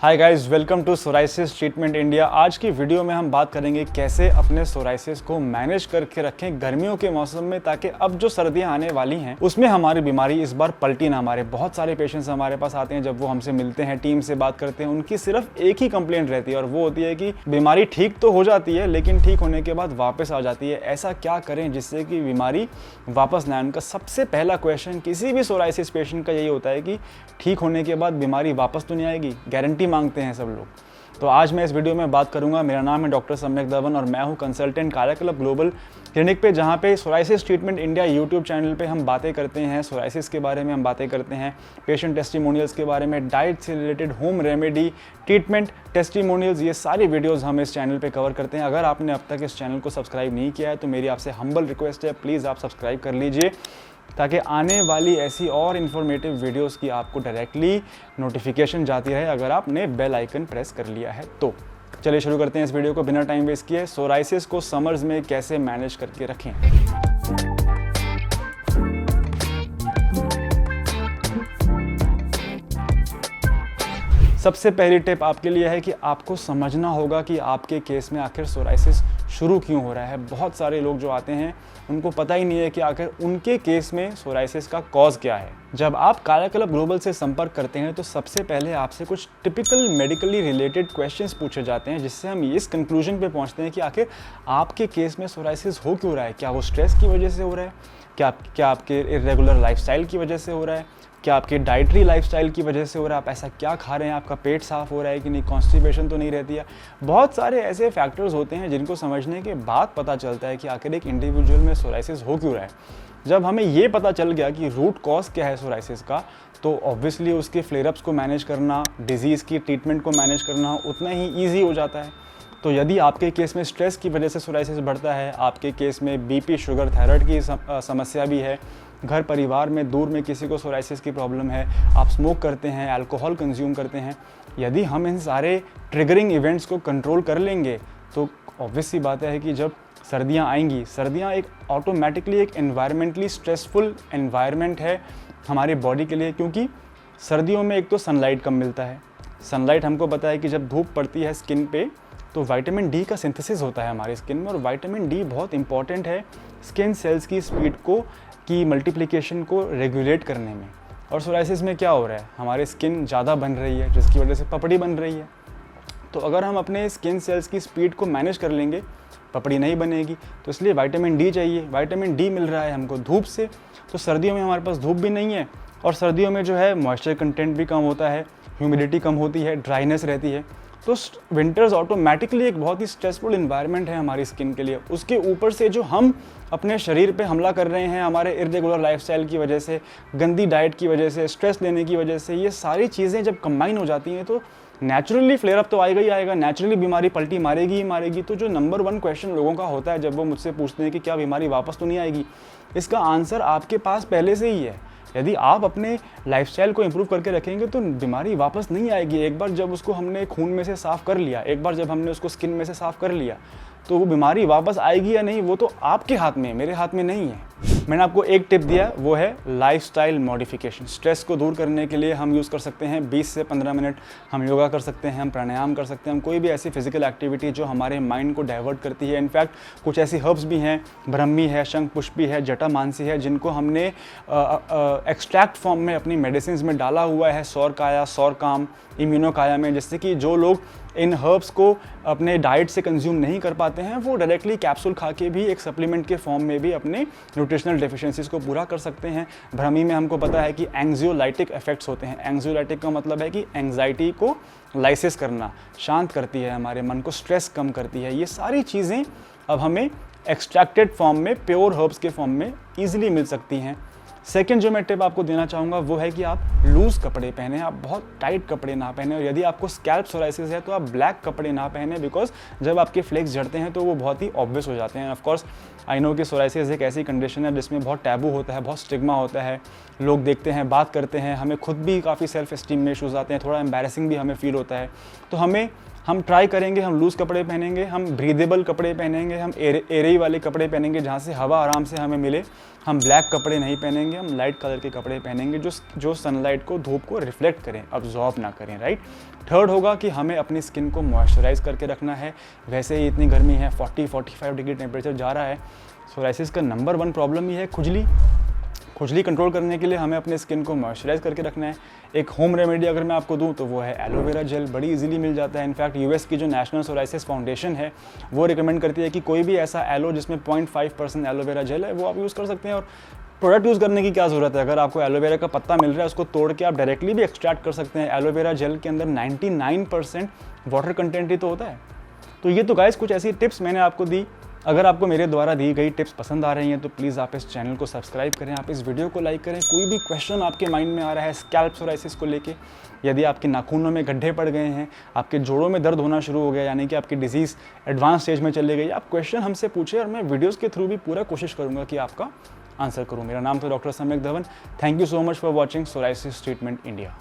Hi guys, welcome to psoriasis treatment India. आज की video में हम बात करेंगे कैसे अपने सोराइसिस को मैनेज करके रखें गर्मियों के मौसम में, ताकि अब जो सर्दियां आने वाली हैं उसमें हमारी बीमारी इस बार पलटी ना मारे। बहुत सारे पेशेंट्स हमारे पास आते हैं, जब वो हमसे मिलते हैं, टीम से बात करते हैं, उनकी सिर्फ एक ही कंप्लेंट रहती है और वो होती है कि बीमारी ठीक तो हो जाती है लेकिन ठीक होने के बाद वापस आ जाती है। ऐसा क्या करें जिससे कि बीमारी वापस ना आए? उनका सबसे पहला क्वेश्चन किसी भी सोराइसिस पेशेंट का यही होता है कि ठीक होने के बाद बीमारी वापस तो नहीं आएगी। गारंटी मांगते हैं सब लोग। तो आज मैं इस वीडियो में बात करूंगा। मेरा नाम है डॉक्टर सम्यक दवन और मैं हूं कंसल्टेंट काया क्लब ग्लोबल क्लिनिक पे, जहां पे psoriasis treatment India YouTube channel पे हम बातें करते हैं सोराइसिस के बारे में, हम बातें करते हैं पेशेंट टेस्टिमोनियल्स के बारे में, डाइट से related, home remedy, treatment testimonials, ये सारी वीडियोज़ हम इस चैनल पर कवर करते हैं। अगर आपने अब तक इस चैनल को सब्सक्राइब नहीं किया है तो मेरी आपसे हम्बल रिक्वेस्ट है, प्लीज़ आप सब्सक्राइब कर लीजिए ताकि आने वाली ऐसी और इन्फॉर्मेटिव वीडियोस की आपको डायरेक्टली नोटिफिकेशन जाती रहे अगर आपने बेल आइकन प्रेस कर लिया है तो। चलिए शुरू करते हैं इस वीडियो को बिना टाइम वेस्ट किए। सोराइसिस को समर्स में कैसे मैनेज करके रखें। सबसे पहली टिप आपके लिए है कि आपको समझना होगा कि आपके केस में आखिर सोराइसिस शुरू क्यों हो रहा है। बहुत सारे लोग जो आते हैं उनको पता ही नहीं है कि आखिर उनके केस में सोराइसिस का कॉज क्या है। जब आप काया क्लब ग्लोबल से संपर्क करते हैं तो सबसे पहले आपसे कुछ टिपिकल मेडिकली रिलेटेड क्वेश्चंस पूछे जाते हैं, जिससे हम इस कंक्लूजन पे पहुंचते हैं कि आखिर आपके केस में सोराइसिस हो क्यों रहा है। क्या वो स्ट्रेस की वजह से हो रहा है? क्या आपके इरेगुलर लाइफस्टाइल की वजह से हो रहा है? क्या आपकी डाइटरी लाइफस्टाइल की वजह से हो रहा है? आप ऐसा क्या खा रहे हैं? आपका पेट साफ हो रहा है कि नहीं? कॉन्स्टिपेशन तो नहीं रहती है? बहुत सारे ऐसे फैक्टर्स होते हैं जिनको समझने के बाद पता चलता है कि आखिर एक इंडिविजुअल में सोराइसिस हो क्यों रहा है। जब हमें ये पता चल गया कि रूट कॉज क्या है सोराइसिस का, तो ऑब्वियसली उसके फ्लेयरअप्स को मैनेज करना, डिजीज़ की ट्रीटमेंट को मैनेज करना उतना ही ईजी हो जाता है। तो यदि आपके केस में स्ट्रेस की वजह से सोराइसिस बढ़ता है, आपके केस में बीपी, शुगर, थायराइड की समस्या भी है, घर परिवार में दूर में किसी को सोराइसिस की प्रॉब्लम है, आप स्मोक करते हैं, अल्कोहल कंज्यूम करते हैं, यदि हम इन सारे ट्रिगरिंग इवेंट्स को कंट्रोल कर लेंगे तो ऑब्वियस सी बात है कि जब सर्दियां आएंगी, सर्दियां एक ऑटोमेटिकली एक एनवायरमेंटली स्ट्रेसफुल एनवायरनमेंट है हमारी बॉडी के लिए, क्योंकि सर्दियों में एक तो सनलाइट कम मिलता है। सनलाइट हमको पता है कि जब धूप पड़ती है स्किन पे तो विटामिन डी का सिंथेसिस होता है हमारी स्किन में, और विटामिन डी बहुत इंपॉर्टेंट है स्किन सेल्स की स्पीड को, की मल्टीप्लिकेशन को रेगुलेट करने में। और सोराइसिस में क्या हो रहा है, हमारी स्किन ज़्यादा बन रही है जिसकी वजह से पपड़ी बन रही है। तो अगर हम अपने स्किन सेल्स की स्पीड को मैनेज कर लेंगे, पपड़ी नहीं बनेगी। तो इसलिए विटामिन डी चाहिए। विटामिन डी मिल रहा है हमको धूप से, तो सर्दियों में हमारे पास धूप भी नहीं है और सर्दियों में जो है मॉइस्चर कंटेंट भी कम होता है, ह्यूमिडिटी कम होती है, ड्राइनेस रहती है। तो विंटर्स ऑटोमेटिकली एक बहुत ही स्ट्रेसफुल इन्वायरमेंट है हमारी स्किन के लिए। उसके ऊपर से जो हम अपने शरीर पे हमला कर रहे हैं हमारे इरेगुलर लाइफस्टाइल की वजह से, गंदी डाइट की वजह से, स्ट्रेस लेने की वजह से, ये सारी चीज़ें जब कंबाइन हो जाती हैं तो नेचुरली फ्लेयर अप तो आएगा ही आएगा, नेचुरली बीमारी पलटी मारेगी ही मारेगी। तो जो नंबर 1 क्वेश्चन लोगों का होता है जब वो मुझसे पूछते हैं कि क्या बीमारी वापस तो नहीं आएगी, इसका आंसर आपके पास पहले से ही है। यदि आप अपने लाइफस्टाइल को इम्प्रूव करके रखेंगे तो बीमारी वापस नहीं आएगी। एक बार जब उसको हमने खून में से साफ़ कर लिया, एक बार जब हमने उसको स्किन में से साफ़ कर लिया, तो वो बीमारी वापस आएगी या नहीं वो तो आपके हाथ में है, मेरे हाथ में नहीं है। मैंने आपको एक टिप दिया, वो है लाइफस्टाइल मॉडिफिकेशन। स्ट्रेस को दूर करने के लिए हम यूज़ कर सकते हैं 20 से 15 मिनट हम योगा कर सकते हैं, हम प्राणायाम कर सकते हैं, हम कोई भी ऐसी फिजिकल एक्टिविटी जो हमारे माइंड को डाइवर्ट करती है। इनफैक्ट कुछ ऐसी हर्ब्स भी हैं, ब्रह्मी है, शंखपुष्पी है, जटामानसी है, जिनको हमने एक्सट्रैक्ट फॉर्म में अपनी मेडिसिन में डाला हुआ है, सौरकाया, सौरकाम, इम्यूनोकाया में, जिससे कि जो लोग इन हर्ब्स को अपने डाइट से कंज्यूम नहीं कर पाते हैं वो डायरेक्टली कैप्सूल खा के भी एक सप्लीमेंट के फॉर्म में भी अपने न्यूट्रिशनल डेफिशिएंसीज को पूरा कर सकते हैं। ब्रह्मी में हमको पता है कि एंग्जियोलाइटिक इफेक्ट्स होते हैं। एंग्जियोलाइटिक का मतलब है कि एंग्जाइटी को लाइसिस करना, शांत करती है, हमारे मन को स्ट्रेस कम करती है। ये सारी चीज़ें अब हमें एक्सट्रैक्टेड फॉर्म में, प्योर हर्ब्स के फॉर्म में ईजिली मिल सकती हैं। सेकंड जो मैं टिप आपको देना चाहूँगा वो है कि आप लूज़ कपड़े पहने, आप बहुत टाइट कपड़े ना पहने, और यदि आपको स्कैल्प सोराइसिस है तो आप ब्लैक कपड़े ना पहने, बिकॉज जब आपके फ्लेक्स झड़ते हैं तो वो बहुत ही ऑब्वियस हो जाते हैं। ऑफ कोर्स आई नो कि सोराइसिस एक ऐसी कंडीशन है जिसमें बहुत टैबू होता है, बहुत स्टिग्मा होता है, लोग देखते हैं, बात करते हैं, हमें खुद भी काफ़ी सेल्फ एस्टीम में इशूज़ आते हैं, थोड़ा एम्बैरेसिंग भी हमें फील होता है। तो हमें हम ट्राई करेंगे, हम लूज़ कपड़े पहनेंगे, हम ब्रीदेबल कपड़े पहनेंगे, हम एयरी वाले कपड़े पहनेंगे जहाँ से हवा आराम से हमें मिले। हम ब्लैक कपड़े नहीं पहनेंगे, हम लाइट कलर के कपड़े पहनेंगे जो सनलाइट को, धूप को रिफ्लेक्ट करें, अब्जॉर्ब ना करें, राइट। थर्ड होगा कि हमें अपनी स्किन को मॉइस्चराइज करके रखना है। वैसे ही इतनी गर्मी है, 40-45 डिग्री टेम्परेचर जा रहा है। सोराइसिस का नंबर 1 प्रॉब्लम ही है खुजली कंट्रोल करने के लिए हमें अपने स्किन को मॉइस्चराइज करके रखना है। एक होम रेमेडी अगर मैं आपको दूं तो वो है एलोवेरा जेल, बड़ी इजीली मिल जाता है। इनफैक्ट यूएस की जो नेशनल सोराइसिस फाउंडेशन है वो रिकमेंड करती है कि कोई भी ऐसा एलो जिसमें 0.5% एलोवेरा जेल है वो आप यूज़ कर सकते हैं। और प्रोडक्ट यूज़ करने की क्या ज़रूरत है, अगर आपको एलोवेरा का पत्ता मिल रहा है उसको तोड़ के आप डायरेक्टली भी एक्सट्रैक्ट कर सकते हैं। एलोवेरा जेल के अंदर 99% वाटर कंटेंट ही तो होता है। तो ये तो गाइस कुछ ऐसी टिप्स मैंने आपको दी। अगर आपको मेरे द्वारा दी गई टिप्स पसंद आ रही हैं तो प्लीज़ आप इस चैनल को सब्सक्राइब करें, आप इस वीडियो को लाइक करें। कोई भी क्वेश्चन आपके माइंड में आ रहा है स्कैल्प सोराइसिस को लेके, यदि आपके नाखूनों में गड्ढे पड़ गए हैं, आपके जोड़ों में दर्द होना शुरू हो गया, यानी कि आपकी डिजीज़ एडवांस स्टेज में चली गई, आप क्वेश्चन हमसे पूछें और मैं वीडियोज़ के थ्रू भी पूरा कोशिश करूँगा कि आपका आंसर करूँ। मेरा नाम तो डॉक्टर सम्यक Dhawan. Thank you so much for watching psoriasis treatment India.